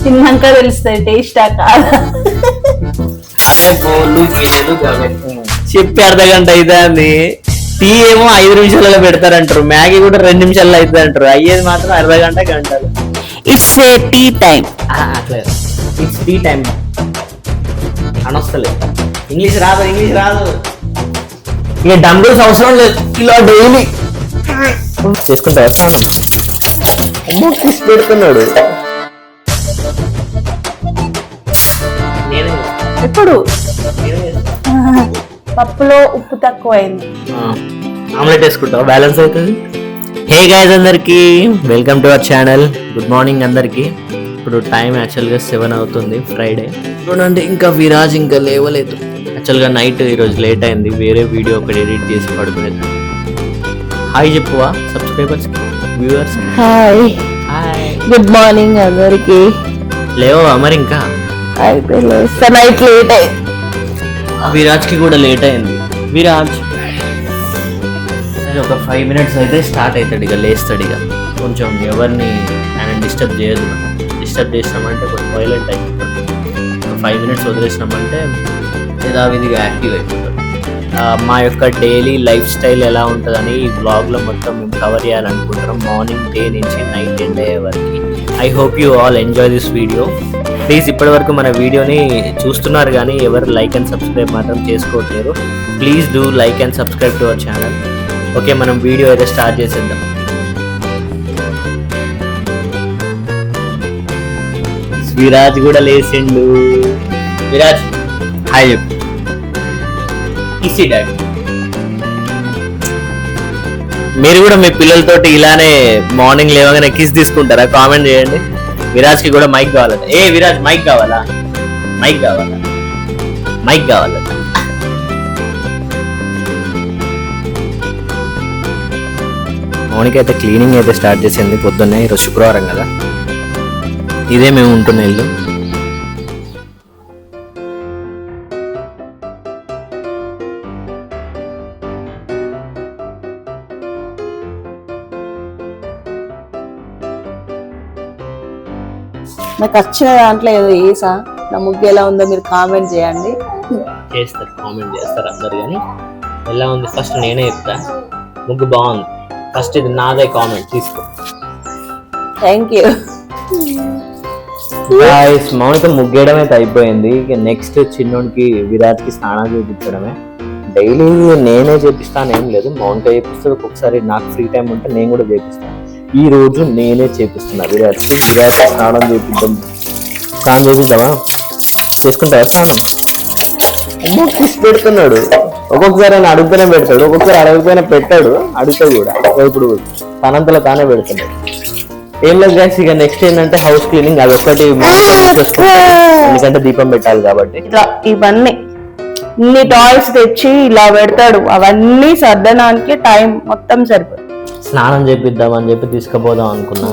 తిన్నాక తెలుస్తుంది టేస్ట్ కాదా. అదే బోళ్ళు గేలు చెప్పి అర్ధ గంట అవుతుంది. టీ ఏమో 5 నిమిషాలలో పెడతారంటారు, మ్యాగీ కూడా 2 నిమిషాల్లో అవుతుంది అంటారు, అయ్యేది మాత్రం అర్ధ గంట గంటలు. It's a tea time. అట్లా ఇట్స్ టీ టైం అనొస్తలేదు. ఇంగ్లీష్ రాదు. ఇక డంబుల్స్ అవసరం లేదు, ఇలా డైలీ చేసుకుంటా వస్తాను. అమ్మో కిస్ పెడుతున్నాడు. ఎప్పుడు పప్పులో ఉప్పు తక్కువైంది. ఆమ్లెట్ వేసుకుంటావు, బ్యాలెన్స్ అవుతుంది. హే గైస్, అందరికి welcome to our channel. Good morning అందరికి. ఇప్పుడు టైం యాక్చువల్గా 7 అవుతుంది, ఫ్రైడే. చూడండి ఇంకా విరాజ్ ఇంకా లేవలేదు. యాక్చువల్గా నైట్ ఈరోజు లేట్ అయింది, వేరే వీడియో ఒకటి ఎడిట్ చేసి పడుకునేది. హాయ్ చెప్పువా subscribers viewers. Hi good morning అందరికి. లేవా మరి ఇంకా? అయితే నైట్ లేట్ అయింది. విరాజ్కి కూడా లేట్ అయింది. విరాజ్ ఒక 5 minutes అయితే స్టార్ట్ అవుతాడు, ఇక లేస్తాడు. ఇక కొంచెం ఎవరిని ఆయన డిస్టర్బ్ చేయదు. డిస్టర్బ్ చేసినామంటే కొంచెం వైలెంట్ అయిపోతాడు. 5 minutes వదిలేసినామంటే యథావిధిగా యాక్టివ్ అయిపోతాడు. మా యొక్క డైలీ లైఫ్ స్టైల్ ఎలా ఉంటుందని ఈ బ్లాగ్లో మొత్తం మేము కవర్ చేయాలనుకుంటున్నాం, మార్నింగ్ డే నుంచి నైట్ ఎండ్ అయ్యే వరకు. I hope you all enjoy this video. Please ఇప్పటి వరకు మన వీడియోని చూస్తున్నారు కానీ ఎవరు లైక్ అండ్ సబ్స్క్రైబ్ మాత్రం చేసుకోవట్లేరు. Please do like and subscribe to our channel. Okay, మనం వీడియో అయితే స్టార్ట్ చేసేద్దాం. విరాజ్ కూడా లేచిండు. విరాజ్ హాయ్ చెప్పు. ఇసి డాడ్, మీరు కూడా మీ పిల్లలతోటి ఇలానే మార్నింగ్ లేవగానే కిస్ తీసుకుంటారా? కామెంట్ చేయండి. విరాజ్ కి కూడా మైక్ కావాలట. ఏ విరాజ్ మైక్ కావాలా? మైక్ కావాలా? మౌనిక అయితే క్లీనింగ్ అయితే స్టార్ట్ చేసింది పొద్దున్నే. ఈరోజు శుక్రవారం కదా, ఇదే మేము ఉంటున్న ఇల్లు. నాకు వచ్చిన దాంట్లో ఏదో వేసా. నా ముగ్గు ఎలా ఉందో మీరు కామెంట్ చేయండి. చేస్తారు, కామెంట్ చేస్తారు అందరు. కానీ ఎలా ఉంది ఫస్ట్ నేనే చెప్తా. ముగ్గు బాగుంది. ఫస్ట్ ఇది నాదే కామెంట్ తీసుకో. Thank you. మౌనిక ముగ్గేయడం అయితే అయిపోయింది. ఇక నెక్స్ట్ చిన్నోడికి విరాట్కి స్నానం చేయించడమే. డైలీ నేనే చేపిస్తాను ఏం లేదు, మౌనిక చేపిస్తుంది. ఒక్కొక్కసారి నాకు ఫ్రీ టైం ఉంటే నేను కూడా చేపిస్తాను. ఈ రోజు నేనే చేపిస్తున్నా విరాట్కి. విరాట్కి స్నానం చేపిద్దాం. స్నానం చేపిద్దామా? చేసుకుంటా స్నానం. అమ్మో కిస్ పెడుతున్నాడు. ఒక్కొక్కసారి ఆయన అడుగుతూనే పెడతాడు, ఒక్కొక్కసారి అడగకపోయినా పెట్టాడు, అడుగుతాడు కూడా. ఇప్పుడు తనంతలో తానే పెడుతున్నాడు. ఏం లేదు గైస్, ఇక నెక్స్ట్ ఏంటంటే హౌస్ క్లీనింగ్. అది ఒక్కటి ఎందుకంటే దీపం పెట్టాలి కాబట్టి. ఇవన్నీ ఇన్ని టాయ్స్ తెచ్చి ఇలా పెడతాడు, అవన్నీ సర్దడానికి టైం మొత్తం సరిపోతుంది. స్నానం చేపిద్దాం అని చెప్పి తీసుకుపోదాం అనుకున్నా.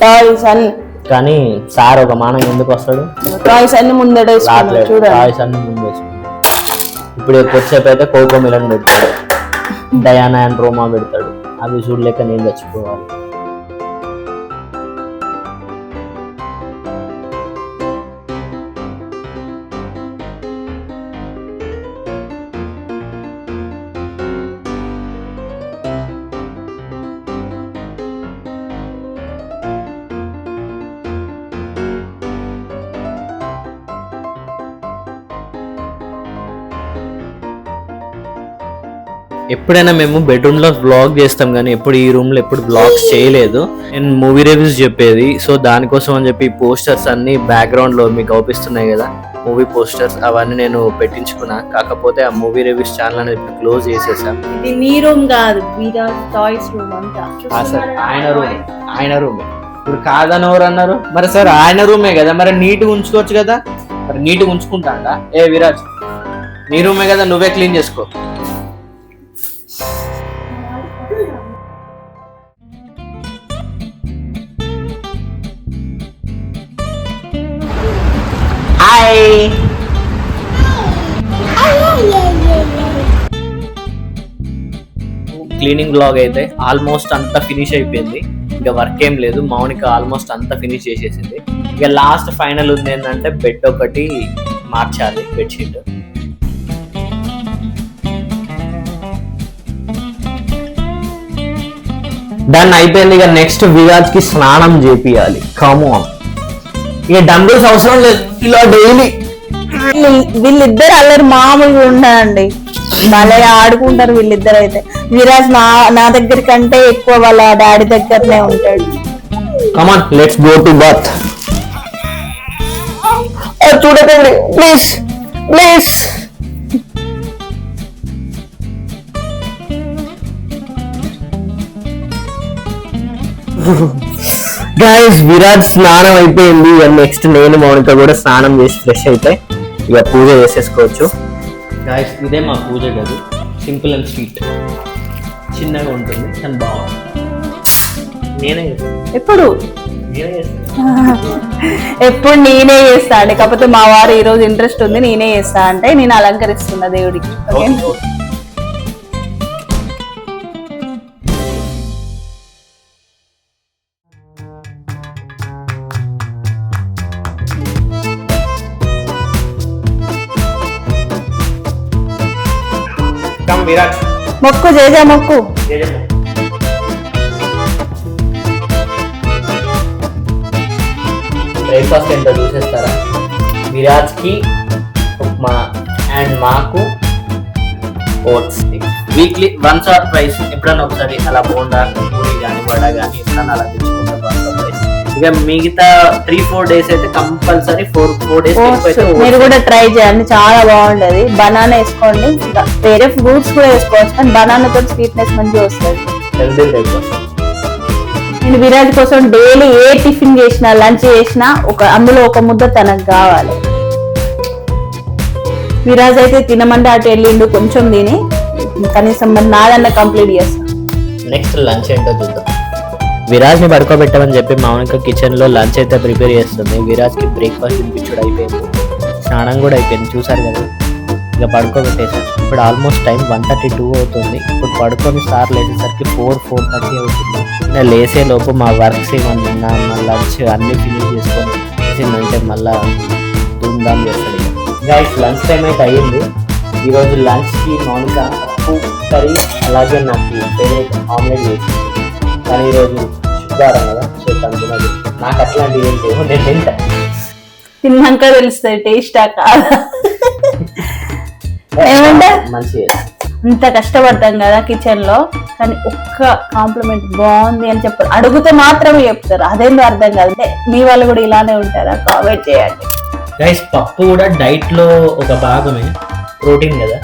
టాయ్స్ అన్ని, కానీ సార్ ఒక మానం ఎందుకు వస్తాడు? టాయ్స్ అన్ని ముందడే టాయ్స్ అన్ని ముందు వేసుకున్నాడు. ఇప్పుడు కొద్దిసేపు అయితే కోకో మిలన్ పెడతాడు, డయానా అండ్ రోమా పెడతాడు. అవి చూడలేక నేను చచ్చిపోవాలి. ఎప్పుడైనా మేము బెడ్రూమ్లో వ్లాగ్ చేస్తాం కానీ ఎప్పుడు ఈ రూమ్లో ఎప్పుడు వ్లాగ్స్ చేయలేదు. నేను మూవీ రివ్యూస్ చెప్పేది, సో దానికోసం అని చెప్పి పోస్టర్స్ అన్ని బ్యాక్గ్రౌండ్లో మీకు అవుపిస్తున్నాయి కదా, మూవీ పోస్టర్స్, అవన్నీ నేను పెట్టించుకున్నా. కాకపోతే ఆ మూవీ రివ్యూస్ ఛానల్ అనేది ఇప్పుడు క్లోజ్ చేసేసాను. ఇది మీ రూమ్ కాదు, టాయ్స్ రూమ్ అంతా. సార్ ఆయన రూమే. ఇప్పుడు కాదని ఎవరు అన్నారు? మరి సార్ ఆయన రూమే కదా, మరి నీట్గా ఉంచుకోవచ్చు కదా. మరి నీట్గా ఉంచుకుంటా. ఏ విరాజ్, నీ రూమే కదా, నువ్వే క్లీన్ చేసుకో. హాయ్, క్లీనింగ్ బ్లాగ్ అయితే ఆల్మోస్ట్ అంతా ఫినిష్ అయిపోయింది. ఇంకా వర్క్ ఏం లేదు. మౌనిక ఆల్మోస్ట్ అంతా ఫినిష్ చేసేసింది. ఇక లాస్ట్ ఫైనల్ ఉంది ఏంటంటే బెడ్ ఒకటి మార్చాలి, బెడ్షీట్. దాన్ని అయిపోయింది. ఇక నెక్స్ట్ విరాజ్ కి స్నానం చేపియాలి. కమ్ ఆన్, ఇక డంబుల్స్ అవసరం లేదు, ఇలా డైలీ. వీళ్ళిద్దరు అల్లరి మామూలుగా ఉండదండి, భలే ఆడుకుంటారు వీళ్ళిద్దరు. అయితే విరాజ్ నా దగ్గర కంటే ఎక్కువ వాళ్ళ డాడీ దగ్గరనే ఉంటాడు. Come on, let's go to bath. చూడకండి ప్లీజ్ ప్లీజ్. గైస్, విరాజ్ స్నానం అయిపోయింది. ఇక నెక్స్ట్ నేను మౌనిక కూడా స్నానం చేసి ఫ్రెష్ అయితే ఇక పూజ చేసేసుకోవచ్చు. గైస్, ఇదే మా పూజ గది. సింపుల్ అండ్ స్వీట్, చిన్నగా ఉంటుంది కానీ బాగుంది. నేనే ఎప్పుడు ఎప్పుడు నేనే చేస్తా అండి. కాకపోతే మా వారు ఈ రోజు ఇంట్రెస్ట్ ఉంది, నేనే చేస్తా అంటే నేను అలంకరిస్తున్నా దేవుడికి. మొక్కు చేజా మొక్కు. బ్రేక్ఫాస్ట్ ఏంటో చూసేస్తారా? విరాజ్ కి ఉప్మా అండ్ మాకు oats. Weekly once or twice ఎప్పుడన్నా ఒకసారి అలా బోండా, పూరి కానీ వడ కానీ ఎప్పుడన్నా అలా తెచ్చుకుంటాం. ఇక మిగతా 3-4 డేస్ అయితే కంపల్సరీ 4 డేస్ మీరు కూడా ట్రై చేయండి, చాలా బాగుంటది. బనానా వేసుకోండి, ఇంకా వేరే ఫ్రూట్స్ కూడా వేసుకోవచ్చు, కానీ బనానా తోటి స్వీట్నెస్ మంచిగా వస్తుంది. Healthy breakfast. నేను విరాజ్ కోసం డైలీ ఏ టిఫిన్ చేసినా, లంచ్ చేసినా అందులో ఒక ముద్ద తనకు కావాలి. విరాజ్ అయితే తినమంటే అటు వెళ్ళిండు, కొంచెం తిని కనీసం మరి నాదన్నా కంప్లీట్ చేస్తాను. నెక్స్ట్ లంచ్ ఏంటో చూద్దాం. విరాజ్ ని పడుకోబెట్టమని చెప్పి మౌనిక కిచెన్ లో లంచ్ అయితే ప్రిపేర్ చేస్తుంది. విరాజ్ కి బ్రేక్ఫాస్ట్ తినిపించడం అయిపోయింది, స్నానం కూడా అయిపోయింది, చూసారు కదా. ఇక పడుకోబెట్టేసాను. ఇప్పుడు ఆల్మోస్ట్ టైం 1:32 అవుతుంది. ఇప్పుడు పడుకొని సార్ లేచేసరికి 4:30 అవుతుంది. నేను లేసే లోపు మా వర్క్స్ ఏమన్నా మా లంచ్ అన్ని ఫినిష్ చేసుకొని చేసిందంటే మళ్ళా ధూమ్ధామ్ చేస్తాడు. గైస్, లంచ్ టైం అయితే అయ్యింది. ఈరోజు లంచ్కి మౌనిక పప్పు కర్రీ అలాగే నాకు ఫేవరెట్ ఆమ్లెట్ చేసింది. కానీ ఈరోజు శుక్రవారం కదా, అందులో నాకు అట్లాంటివి ఏంటి నేను తింటా. తిన్నాక తెలుస్తుంది టేస్టా కాదా. ఏమంటే మంచిగా ఇంత కష్టపడతాం కదా కిచెన్ లో, కానీ ఒక్క కాంప్లిమెంట్ బాగుంది అని చెప్పారు, అడిగితే మాత్రమే చెప్తారు. అదేందో అర్థం కాదు. మీ వాళ్ళు కూడా ఇలానే ఉంటారా? కామెంట్ చేయండి. గైస్, పప్పు కూడా డైట్ లో ఒక భాగమే, ప్రోటీన్ కదా.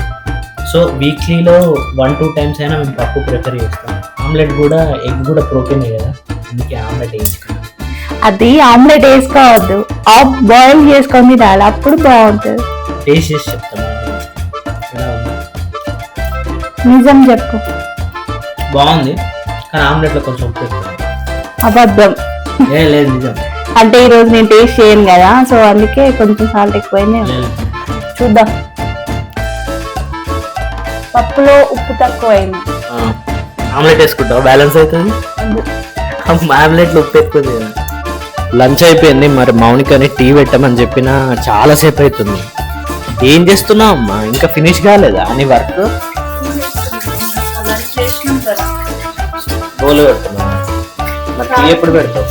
సో వీక్లీలో 1-2 టైమ్స్ అయినా మేము పప్పు ప్రిఫర్ చేస్తాం. ఆమ్లెట్ కూడా, ఎగ్ కూడా ప్రోటీనే కదా, అందుకే ఆమ్లెట్ వేసుకుంటాం. అది ఆమ్లెట్ వేసుకోవద్దు, ఆఫ్ బాయిల్ చేసుకొని తినాలి, అప్పుడు బాగుంటుంది. టేస్ట్ చేసి చెప్తాను. నిజం చెప్పు. బాగుంది, కానీ ఆమ్లెట్లో కొంచెం ఉప్పు ఎక్కువ. అబద్ధం. లేదు, నిజం. అంటే ఈ రోజు నేను టేస్ట్ చేయను కదా, సో అందుకే కొంచెం సాల్ట్ ఎక్కువైంది. చూద్దాం. పప్పులో ఉప్పు తక్కువైంది. ఆమ్లెట్ వేసుకుంటావు, బ్యాలెన్స్ అవుతుంది. ఆమ్లెట్లో ఉప్పు ఎక్కువ కదా. లంచ్ అయిపోయింది. మరి మౌనికని టీ పెట్టమని చెప్పిన చాలాసేపు అవుతుంది. ఏం చేస్తున్నావు అమ్మా, ఇంకా ఫినిష్ కాలేదా అని వర్క్? బోలు పెడుతున్నా. మరి టీ ఎప్పుడు పెడతావు?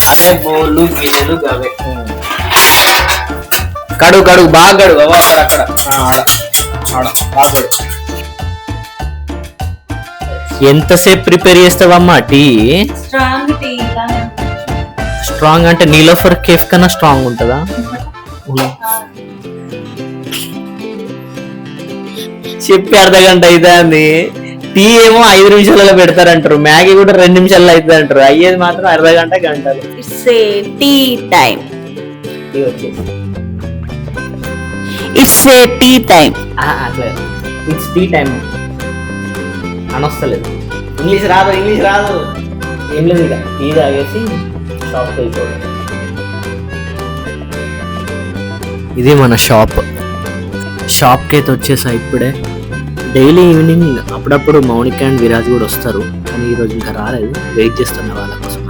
అదే బోలు గిన్నెలు అవే కడుగు కడుగు బాగా కడుగు. అక్కడ బాగా. ఎంతసేపు ప్రిపేర్ చేస్తావమ్మా టీ? స్ట్రాంగ్ అంటే నీలోఫర్ కేఫ్ కన్నా స్ట్రాంగ్ ఉంటుందా? చెప్పి అర్ధగంట అవుతుంది. టీ ఏమో 5 నిమిషాలలో పెడతారంటారు, మ్యాగీ కూడా 2 నిమిషాల్లో అవుతుంది అంటారు. అయ్యేది మాత్రం అర్ధగంట, గంటలు. Tea time. టీ వచ్చేసి ఇట్స్ టీ టైం. అట్లా ఇట్స్ టీ టైం అనొస్తలేదు. ఇంగ్లీష్ రాదు ఏం లేదు. ఇక టీ తాగేసి షాప్కి వెళ్ళిపోవడం. ఇది మన షాప్కి అయితే వచ్చేసా ఇప్పుడే. డైలీ ఈవినింగ్ అప్పుడప్పుడు మౌనిక అండ్ విరాజ్ కూడా వస్తారు, కానీ ఈరోజు ఇంకా రాలేదు. వెయిట్ చేస్తున్నా వాళ్ళ కోసం.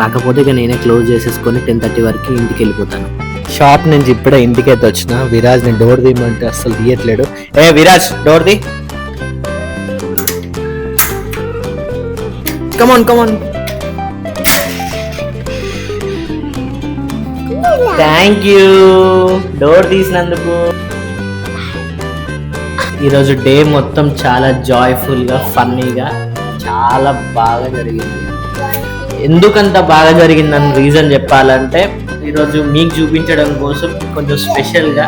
రాకపోతే ఇక నేనే క్లోజ్ చేసేసుకొని 10:30 వరకు ఇంటికి వెళ్ళిపోతాను. షాప్ నుంచి ఇప్పుడే ఇంటికి అయితే వచ్చిన. విరాజ్ నేను డోర్ తీయమంటే అస్సలు తీయట్లేడు. ఏ విరాజ్ డోర్ తీ. Come on come on. Thank you door తీసినందుకు. ఈరోజు డే మొత్తం చాలా జాయ్ఫుల్గా ఫన్నీగా చాలా బాగా జరిగింది. ఎందుకంత బాగా జరిగిందని రీజన్ చెప్పాలంటే ఈరోజు మీకు చూపించడం కోసం కొంచెం స్పెషల్గా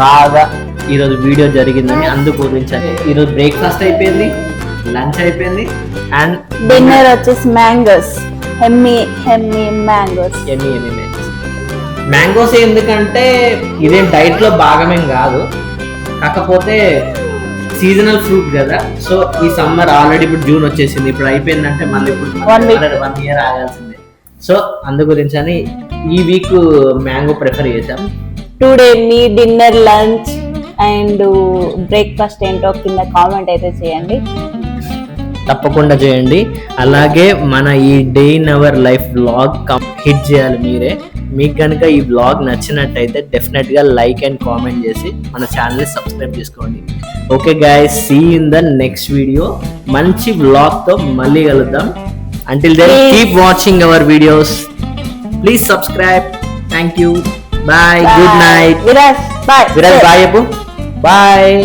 బాగా ఈరోజు వీడియో జరిగిందని అందు గురించి. ఈరోజు బ్రేక్ఫాస్ట్ అయిపోయింది, లంచ్ అయిపోయింది, అండ్ డిన్నర్ వచ్చేసి మ్యాంగోస్, హెమ్మీ హెమ్మీ మ్యాంగోస్. మ్యాంగోస్ ఎందుకంటే ఇదేం డైట్లో భాగమేం కాదు, కాకపోతే సీజనల్ ఫ్రూట్ కదా. సో ఈ సమ్మర్ ఆల్రెడీ ఇప్పుడు జూన్ వచ్చేసింది, ఇప్పుడు అయిపోయిందంటే మళ్ళీ ఇప్పుడు 1 year ఆగాల్సిందే. సో అందు గురించి అని ఈ వీక్ మ్యాంగో ప్రిఫర్ చేసాం. Today me dinner, lunch and breakfast ఏంటో కింద కామెంట్ అయితే చేయండి, తప్పకుండా చేయండి. అలాగే మన ఈ day in our life vlog hit చేయాలి మీరే. మీకు కనుక ఈ వ్లాగ్ నచ్చినట్టయితే డెఫినెట్గా లైక్ అండ్ కామెంట్ చేసి మన ఛానల్ని సబ్స్క్రైబ్ చేసుకోండి. Okay guys, see in the next video. మంచి వ్లాగ్తో మళ్ళీ కలుద్దాం. Until then keep watching our videos. Please subscribe. Thank you. Bye. Good night. Viraj bye. Viraj bye చెప్పు. బాయ్.